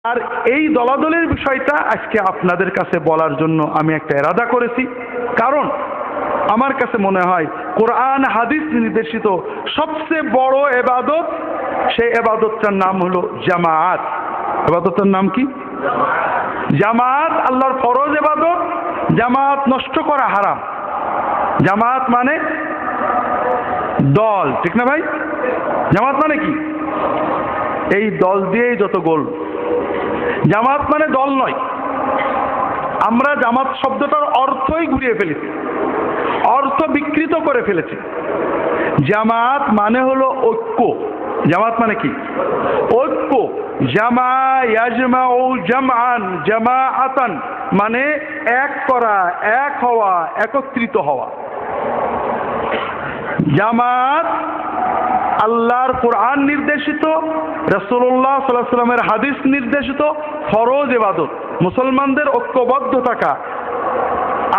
আর এই দলাদলের বিষয়টা আজকে আপনাদের কাছে বলার জন্য আমি একটা এরাদা করেছি। কারণ আমার কাছে মনে হয় কোরআন হাদিস নির্দেশিত সবচেয়ে বড় এবাদত, সেই এবাদতটার নাম হলো জামায়াত। এবাদতটার নাম কি? জামায়াত আল্লাহর ফরজ এবাদত। জামায়াত নষ্ট করা হারাম। জামায়াত মানে দল, ঠিক না ভাই? জামায়াত মানে কি? এই দল দিয়েই যত গোল। জামাত মানে দল নয়। আমরা জামাত শব্দটার অর্থই ঘুরিয়ে ফেলেছি, অর্থ বিকৃত করে ফেলেছি। জামাত মানে হলো ঐক্য। জামাত মানে কি? ঐক্য। জামা ইয়াজমাউ জামআন জামাআতান মানে এক করা, এক হওয়া, একত্রিত হওয়া। জামাত আল্লাহর কোরআন নির্দেশিত, রাসূলুল্লাহ সাল্লাল্লাহু আলাইহি ওয়াসাল্লামের হাদিস নির্দেশিত ফরজ ইবাদত। মুসলমানদের ঐক্যবদ্ধ থাকা,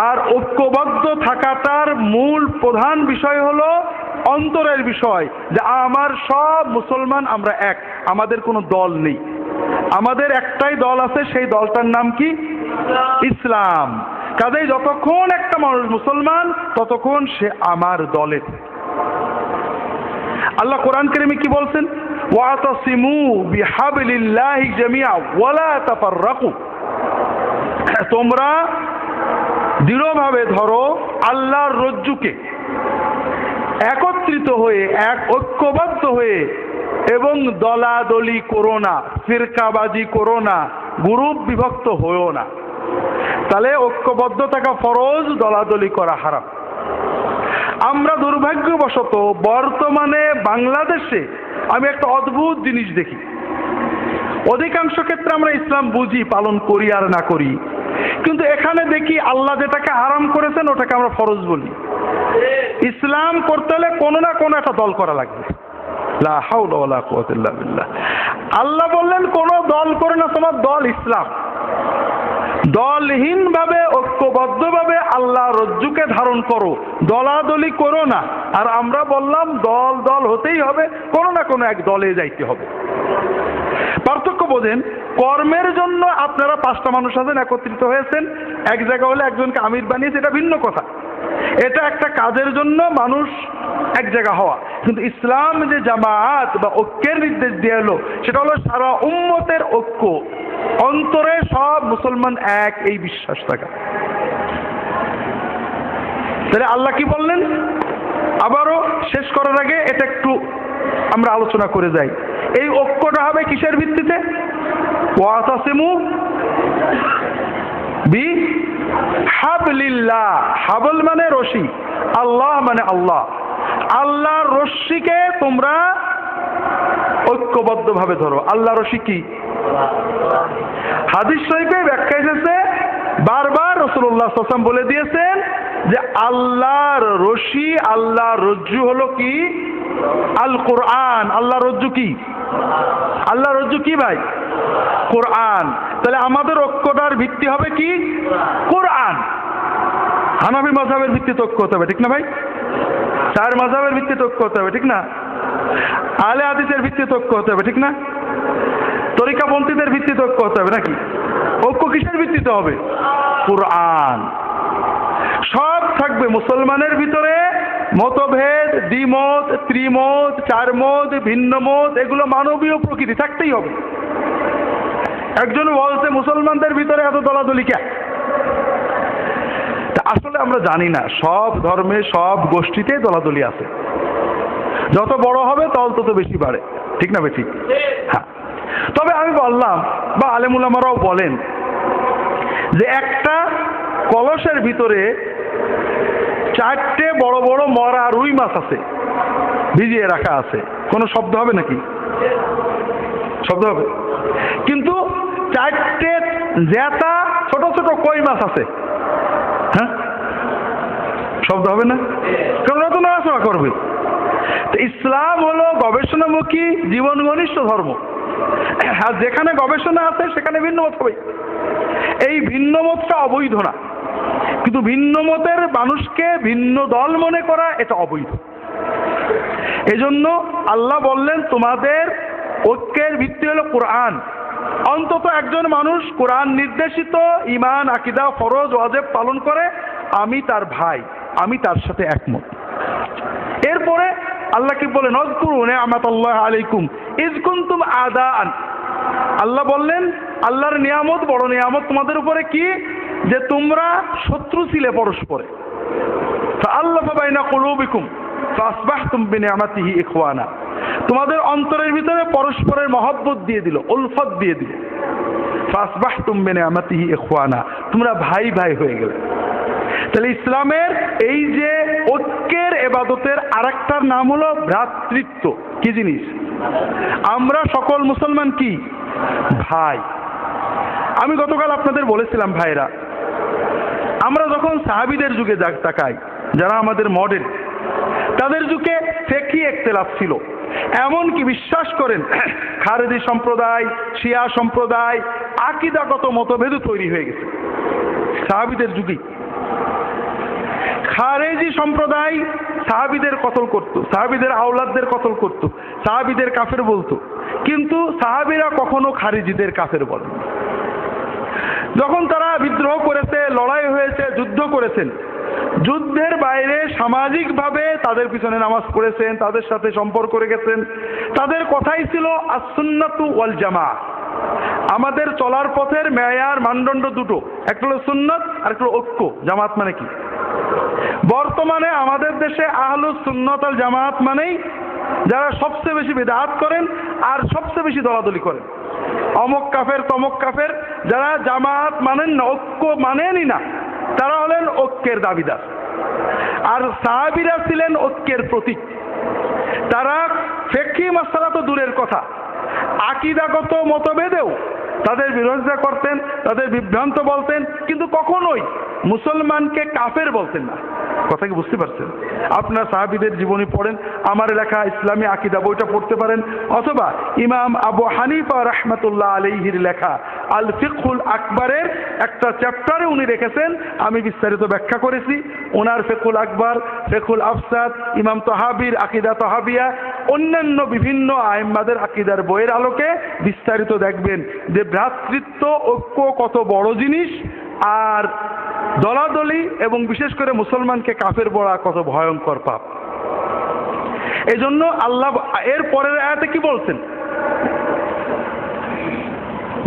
আর ঐক্যবদ্ধ থাকাটার মূল প্রধান বিষয় হলো অন্তরের বিষয়, যে আমার সব মুসলমান আমরা এক, আমাদের কোনো দল নেই। আমাদের একটাই দল আছে, সেই দলটার নাম কি? ইসলাম। কাজেই যতক্ষণ একটা মানুষ মুসলমান ততক্ষণ সে আমার দলের। আল্লাহ কোরআন কারীমে কি বলছেন? ওয়াতাসিমু বিহাবলিল্লাহি জামিআ ওয়ালা তাফাররাকু। তোমরা দৃঢ়ভাবে ধরো আল্লাহর রজ্জুকে, একত্রিত হয়ে, এক ঐক্যবদ্ধ হয়ে, এবং দলাদলি করো না, ফিরকাবাজি করো না, গ্রুপ বিভক্ত হয়েও না। তাহলে ঐক্যবদ্ধ থাকা ফরজ, দলাদলি করা হারাম। আমরা দুর্ভাগ্যবশত বর্তমানে বাংলাদেশে আমি একটা অদ্ভুত জিনিস দেখি। অধিকাংশ ক্ষেত্রে আমরা ইসলাম বুঝি, পালন করি আর না করি, কিন্তু এখানে দেখি আল্লাহ যেটাকে হারাম করেছেন ওটাকে আমরা ফরজ বলি। ইসলাম করতে হলে কোনো না কোনো একটা দল করা লাগবে। লা হাওলা ওয়ালা কুওয়াতা ইল্লা বিল্লাহ। আল্লাহ বললেন কোনো দল করে না, তোমার দল ইসলাম। দলহীন ভাবে, ঐক্যবদ্ধভাবে আল্লাহ রজ্জুকে ধারণ করো, দলাদলি করো না। আর আমরা বললাম দল দল হতেই হবে, কোনো না কোনো এক দলে যাইতে হবে। পার্থক্য বোঝেন? কর্মের জন্য আপনারা 5টা মানুষ আছেন, একত্রিত হয়েছেন, এক জায়গা হলে একজনকে আমির বানিয়েছে, এটা ভিন্ন কথা। এটা একটা কাজের জন্য মানুষ এক জায়গা হওয়া। কিন্তু ইসলাম যে জামায়াত বা ঐক্যের নির্দেশ দিয়ে এলো, সেটা হলো সারা উম্মতের ঐক্য, অন্তরে সব মুসলমান এক, এই বিশ্বাস থাকা। তাহলে আল্লাহ কি বললেন? আবারও শেষ করার আগে এটা একটু আমরা আলোচনা করে যাই। এই ঐক্যটা হবে কিসের ভিত্তিতে? ওয়াতাসিমু বিহাবলিল্লাহ। হাবল মানে রশি, আল্লাহ মানে আল্লাহ। আল্লাহর রশ্মিকে তোমরা ঐক্যবদ্ধভাবে ধরো। আল্লাহ রশি কি? হাদিস শরীফে ব্যাখ্যা এসেছে, বারবার রাসূলুল্লাহ সাল্লাল্লাহু আলাইহি ওয়াসাল্লাম বলে দিয়েছেন যে আল্লাহর রশি, আল্লাহর রজ্জু হলো কি? আল কোরআন। আল্লাহর রজ্জু কি? আল্লাহর রজ্জু কি ভাই? কোরআন। তাহলে আমাদের ঐক্যটার ভিত্তি হবে কি? কোরআন। হানাফি মাযহাবের ভিত্তিতে ঐক্য হতে হবে, ঠিক না ভাই? চার মাযহাবের ভিত্তিতে ঐক্য হতে হবে, ঠিক না? আহলে হাদিসের ভিত্তিতে ঐক্য হতে হবে, ঠিক না? তরিকাপন্থীদের ভিত্তিতে ঐক্য হতে হবে নাকি? ঐক্য কিসের ভিত্তিতে হবে? কোরআন। সব থাকবে মুসলমানের ভিতরে। মতভেদ, দ্বিমত, ত্রিমত, চারমত, ভিন্ন মত, এগুলো মানবীয় প্রকৃতি, থাকতেই হবে। একজন বলছে মুসলমানদের ভিতরে এত দলাদলি কেন? আসলে আমরা জানি না, সব ধর্মে, সব গোষ্ঠীতে দলাদলি আছে। যত বড় হবে তত বেশি বাড়ে, ঠিক না ভাই? ঠিক। হ্যাঁ, তবে আমি বললাম, বা আলেম উলামারাও বলেন, যে একটা কলসের ভিতরে 4টে বড় বড় মরা রুই মাছ আছে, ভিজিয়ে রাখা আছে। কোনো শব্দ হবে নাকি? শব্দ হবে। কিন্তু 4টে জেতা ছোট ছোট কই মাছ আছে, হ্যাঁ, শব্দ হবে না? কেমন তো নড়াচড়া করবে। ইসলাম হলো গবেষণামুখী, জীবন ঘনিষ্ঠ ধর্ম। আর যেখানে গবেষণা আছে সেখানে ভিন্ন মত হবে। এই ভিন্ন মতটা অবৈধ না, কিন্তু ভিন্ন মতের মানুষকে ভিন্ন দল মনে করা এটা অবৈধ। এজন্য আল্লাহ বললেন তোমাদের ঐক্যের ভিত্তি হলো কোরআন। অন্তত একজন মানুষ কোরআন নির্দেশিত ঈমান, আকীদা, ফরজ, ওয়াজিব পালন করে, আমি তার ভাই, আমি তার সাথে একমত। এরপরে আল্লাহ কি বলেন? আযকুরু নি'মাতাল্লাহি আলাইকুম ইয কুনতুম আদাআন। আল্লাহ বললেন আল্লাহর নিয়ামত, বড় নিয়ামত তোমাদের উপরে কি? যে তোমরা শত্রু ছিলে পরস্পরে। ফাআল্লাফা বাইনা কুলুবিকুম ফাসবাহতুম বিনি'মাতিহি ইখওয়ানা। তোমাদের অন্তরের ভিতরে পরস্পরের মহব্বত দিয়ে দিল, উলফত দিয়ে দিল। ফাসবাহতুম বিনি'মাতিহি ইখওয়ানা, তোমরা ভাই ভাই হয়ে গেলে। তাহলে ইসলামের এই যে ঐক্যের ইবাদতের আরেকটার নাম হলো ভ্রাতৃত্ব। কি জিনিস? আমরা সকল মুসলমান কি ভাই। আমি গতকাল আপনাদের বলেছিলাম ভাইরা, আমরা যখন সাহাবীদের যুগে তাকাই, যারা আমাদের মডেল, তাদের যুগে ফিকহি ইখতিলাফ ছিল। এমনকি বিশ্বাস করেন খারেজি সম্প্রদায়, শিয়া সম্প্রদায়, আকীদাগত মতভেদ তৈরি হয়ে গেছে সাহাবীদের যুগে। খারেজি সম্প্রদায় সাহাবীদের কতল করত, সাহাবীদের আওলাদদের কতল করত, সাহাবীদের কাফের বলতো, কিন্তু সাহাবীরা কখনো খারেজিদের কাফের বলেন। যখন তারা বিদ্রোহ করেছে, লড়াই হয়েছে, যুদ্ধ করেছেন, যুদ্ধের বাইরে সামাজিকভাবে তাদের পিছনে নামাজ পড়েছেন, তাদের সাথে সম্পর্ক রেখেছেন। তাদের কথাই ছিল আস-সুন্নাতু ওয়াল জামাআহ। আমাদের চলার পথের মেয়ার মানদণ্ড দুটো, একটা হলো সুন্নাত আর একটা হলো ঐক্য। জামাত মানে কি? বর্তমানে আমাদের দেশে আহলুস সুন্নাত ওয়াল জামাত মানেই যারা সবচেয়ে বেশি বিদআত করেন আর সবচেয়ে বেশি দলাদলি করেন। অমুক কাফের, তমুক কাফের, যারা জামাত মানেন না, ঐক্য মানেনই না, তারা হলেন ঐক্যের দাবিদার। আর সাহাবীরা ছিলেন ঐক্যের প্রতীক। তারা ফিকহি মাসআলা তো দূরের কথা, আকীদাগত মতভেদেও তাদের বিরোধিতা করতেন, তাদের বিভ্রান্ত বলতেন, কিন্তু কখনোই মুসলমানকে কাফের বলতেন না। কথা কি বুঝতে পারছেন? আপনার সাহাবীদের জীবনী পড়েন, আমার লেখা ইসলামী আকীদা বইটা পড়তে পারেন, অথবা ইমাম আবু হানিফা রাহমাতুল্লাহ আলাইহির লেখা আল ফিকহুল আকবরের একটা চ্যাপ্টারে উনি রেখেছেন, আমি বিস্তারিত ব্যাখ্যা করেছি। ওনার ফিকহুল আকবর, ফিকহুল আফসাদ, ইমাম তাহাবির আকীদা তাহাবিয়া, অন্যান্য বিভিন্ন আইম্মাদের আকীদার বইয়ের আলোকে বিস্তারিত দেখবেন যে ভ্রাতৃত্ব, ঐক্য কত বড় জিনিস, আর দলাদলি এবং বিশেষ করে মুসলমানকে কাফের বলা কত ভয়ঙ্কর পাপ। এই জন্য আল্লাহ এর পরের আয়াতে কি বলছেন?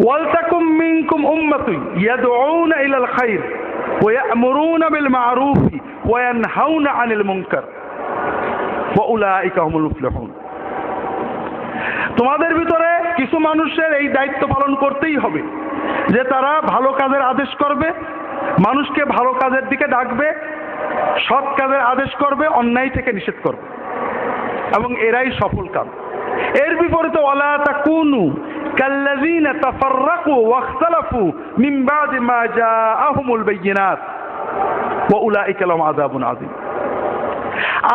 ওয়ালতাকুম মিনকুম উম্মাতুন ইয়াদউনা ইলাল খায়র ওয়া ইয়া'মুরুনা বিল মা'রুফ ওয়া ইয়ানহাউনা আনিল মুনকার ওয়া উলাইকা হুমুল মুফলিহুন। তোমাদের ভিতরে কিছু মানুষের এই দায়িত্ব পালন করতেই হবে যে তারা ভালো কাজের আদেশ করবে, মানুষকে ভালো কাজের দিকে ডাকবে, সৎ কাজের আদেশ করবে, অন্যায় থেকে নিষেধ করবে, এবং এরাই সফল কাম। এর বিপরীতে ওয়ালা তাকুনু কাল্লাযীনা তাফাররাকু ওয়াখতালাফু মিন বাদি মা জাআহুমুল বায়িনাত ওয়া উলাইকা লাহুম আযাবুন আযীম।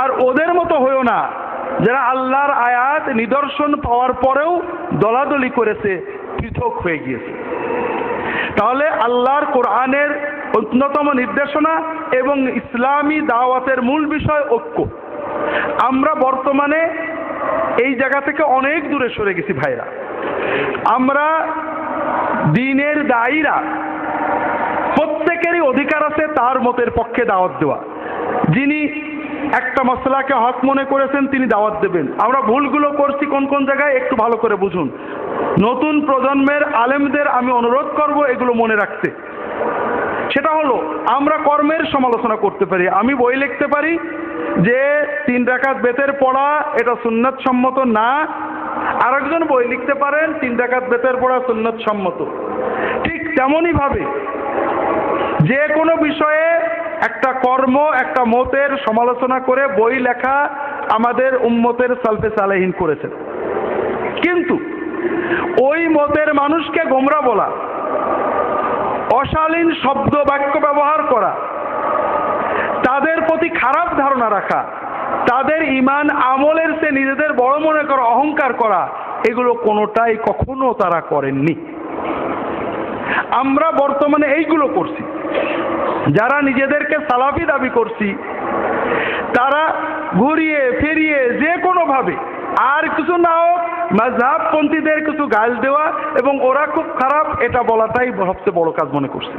আর ওদের মতো হয়ো না যারা আল্লাহর আয়াত নিদর্শন পাওয়ার পরেও দলাদলি করেছে, পৃথক হয়ে গিয়েছে। তাহলে আল্লাহর কোরআনের অন্যতম নির্দেশনা এবং ইসলামী দাওয়াতের মূল বিষয় ঐক্য। আমরা বর্তমানে এই জায়গা থেকে অনেক দূরে সরে গেছি ভাইরা। আমরা দ্বীনের দায়ীরা প্রত্যেকেরই অধিকার আছে তার মতের পক্ষে দাওয়াত দেওয়া। যিনি একটা মসলাকে হক মনে করেছেন তিনি দাওয়াত দেবেন। আমরা ভুলগুলো করছি কোন কোন জায়গায় একটু ভালো করে বুঝুন। নতুন প্রজন্মের আলেমদের আমি অনুরোধ করব এগুলো মনে রাখতে। সেটা হলো আমরা কর্মের সমালোচনা করতে পারি। আমি বই লিখতে পারি যে 3 রাকাত বেতের পড়া এটা সুন্নাত সম্মত না, আরেকজন বই লিখতে পারেন 3 রাকাত বেতের পড়া সুন্নাত সম্মত। ঠিক তেমনই ভাবে যে কোনো বিষয়ে একটা কর্ম, একটা মতের সমালোচনা করে বই লেখা আমাদের উম্মতের সালফে সালেহিন করেছেন। কিন্তু ওই মতের মানুষকে গোমরা বলা, অশালীন শব্দ বাক্য ব্যবহার করা, তাদের প্রতি খারাপ ধারণা রাখা, তাদের ঈমান আমলের চেয়ে নিজেদের বড় মনে করা, অহংকার করা, এগুলো কোনোটাই কখনো তারা করেননি। আমরা বর্তমানে এইগুলো করছি। যারা নিজেদেরকে সালাফি দাবি করছি তারা ঘুরিয়ে ফিরিয়ে যে কোনো ভাবে, আর কিছু না হোক মাযহাবপন্থীদের কিছু গাল দেওয়া এবং ওরা খুব খারাপ এটা বলাটাই সবচেয়ে বড় কাজ মনে করছি।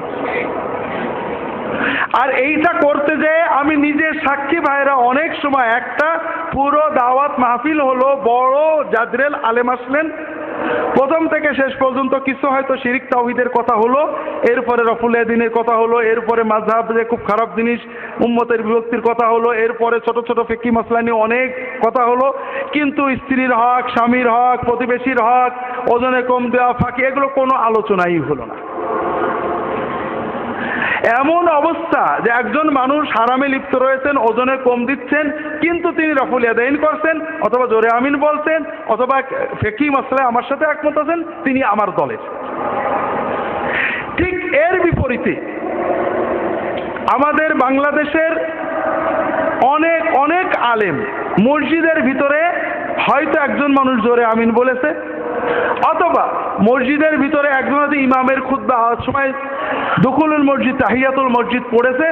আর এইটা করতে যে আমি নিজে সাক্ষী ভাইরা, অনেক সময় একটা পুরো দাওয়াত মাহফিল হলো, বড় জাদরেল আলেম আসলেন, প্রথম থেকে শেষ পর্যন্ত কিছু হয়তো শিরিক তাওহীদের কথা হলো, এরপরে রফুল ইয়াদিনের কথা হলো, এরপরে মাযহাব যে খুব খারাপ জিনিস, উম্মতের বিভক্তির কথা হলো, এরপরে ছোট ছোট ফিকহি মাসলা নিয়ে অনেক কথা হলো, কিন্তু স্ত্রীর হক, স্বামীর হক, প্রতিবেশীর হক, ওজনে কম দেওয়া, ফাঁকি, এগুলো কোনো আলোচনাই হলো না। এমন অবস্থা যে একজন মানুষ হারামে লিপ্ত রয়েছেন, ওজনে কম দিচ্ছেন, কিন্তু তিনি রফুল ইয়াদাইন করছেন, অথবা জোরে আমিন বলছেন, অথবা ফিকহি মাসলায় আমার সাথে একমত আছেন, তিনি আমার দলের। ঠিক এর বিপরীতে আমাদের বাংলাদেশের অনেক অনেক আলেম মসজিদের ভিতরে হয়তো একজন মানুষ জোরে আমিন বলেছে, অথবা মসজিদের ভিতরে একজন ইমামের খুতবা হওয়ার সময় দুখুলুল মসজিদ, তাহিয়াতুল মসজিদ পড়েছে,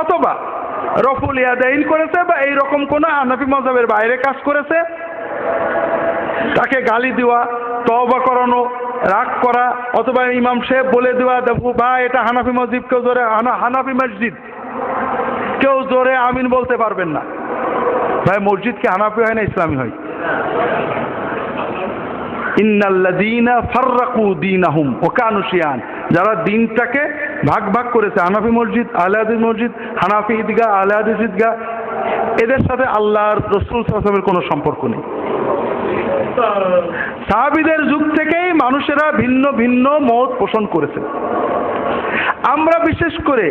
অথবা রফুল ইয়াদাইন করেছে, বা এইরকম কোন হানাফি মাযহাবের বাইরে কাজ করেছে, তাকে গালি দেওয়া, তওবা করানো, রাগ করা, অথবা ইমাম সাহেব বলে দেওয়া, দেখো ভাই এটা হানাফি মসজিদ, কেউ জোরে হানাফি মসজিদ কেউ জোরে আমিন বলতে পারবেন না। ভাই মসজিদ কি হানাফি হয় না ইসলামী হয়? ইন্নাল্লাযীনা ফাররাকু দীনাহুম ওয়া কানু শিয়ান, যারা দিনটাকে ভাগ ভাগ করেছে, হানাফি মসজিদ, আহলে হাদিস মসজিদ, হানাফি ঈদগাহ, আহলে হাদিস ঈদগাহ, এদের সাথে আল্লাহর রাসূল সাল্লাল্লাহু আলাইহি ওয়াসাল্লামের কোনো সম্পর্ক নেই। সাহাবীদের যুগ থেকেই মানুষেরা ভিন্ন ভিন্ন মত পোষণ করেছে। আমরা বিশেষ করে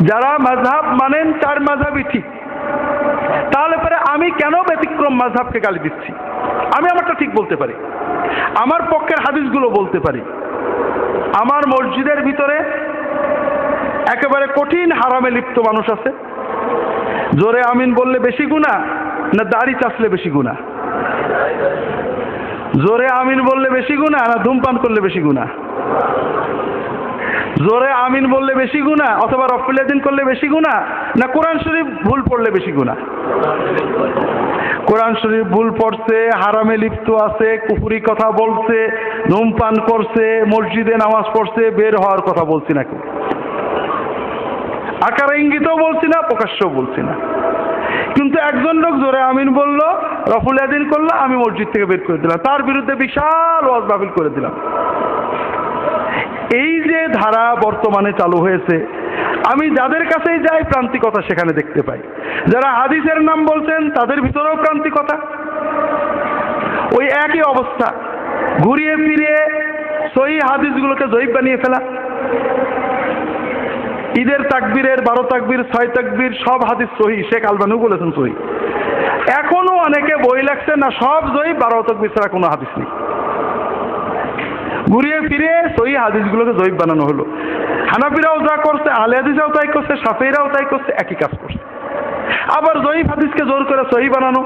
যারা মাযহাব মানেন তার মাযহাবই ঠিক, তাহলে পরে আমি কেন ব্যতিক্রম মাযহাবকে গালি দিচ্ছি? আমি আমারটা ঠিক বলতে পারি, আমার পক্ষের হাদিসগুলো বলতে পারি। আমার মসজিদের ভিতরে একেবারে কঠিন হারামে লিপ্ত মানুষ আছে, জোরে আমিন বললে বেশি গুনাহ না দাড়ি চাচলে বেশি গুনাহ? জোরে আমিন বললে বেশি গুনাহ না ধূমপান করলে বেশি গুনাহ? জোরে আমিন বললে বেশি গুনাহ, অথবা রফুল ইয়াদিন করলে বেশি গুনাহ, না কোরআন শরীফ ভুল পড়লে বেশি গুনাহ? কোরআন শরীফ ভুল পড়ছে, হারামে লিপ্ত আছে, কুফরি কথা বলছে, ধূমপান করছে, মসজিদে নামাজ পড়ছে, বের হওয়ার কথা বলছি না, কেউ আকার ইঙ্গিতও বলছি না, প্রকাশ্যও বলছি না, কিন্তু একজন লোক জোরে আমিন বলল, রফুল ইয়াদিন করলো, আমি মসজিদ থেকে বের করে দিলাম, তার বিরুদ্ধে বিশাল ওয়াজ মাহফিল করে দিলাম। এই যে ধারা বর্তমানে চালু হয়েছে, আমি যাদের কাছেই যাই প্রান্তিকতা সেখানে দেখতে পাই। যারা হাদিসের নাম বলছেন তাদের ভিতরেও প্রান্তিকতা, ওই একই অবস্থা, ঘুরিয়ে ফিরিয়ে সহিহ হাদিসগুলোকে জয়ীফ বানিয়ে ফেলা। ঈদের তাকবীরের 12 তাকবীর, 6 তাকবীর সব হাদিস সহিহ, শেখ আলবানিও বলেছেন সহিহ। এখনো অনেকে বই লাগছে না সব জয়ীফ, 12 তাকবীর ছাড়া কোনো হাদিস নেই। ঘুরিয়ে ফিরে সহিহ হাদিসগুলোকে জয়ীফ বানানো হলো। হানাফিরাও যা করছে, আহলে হাদিসরাও তাই করছে, শাফিঈরাও তাই করছে, একই কাজ করছে। আবার জয়ীফ হাদিসকে জোর করে সহিহ বানানো।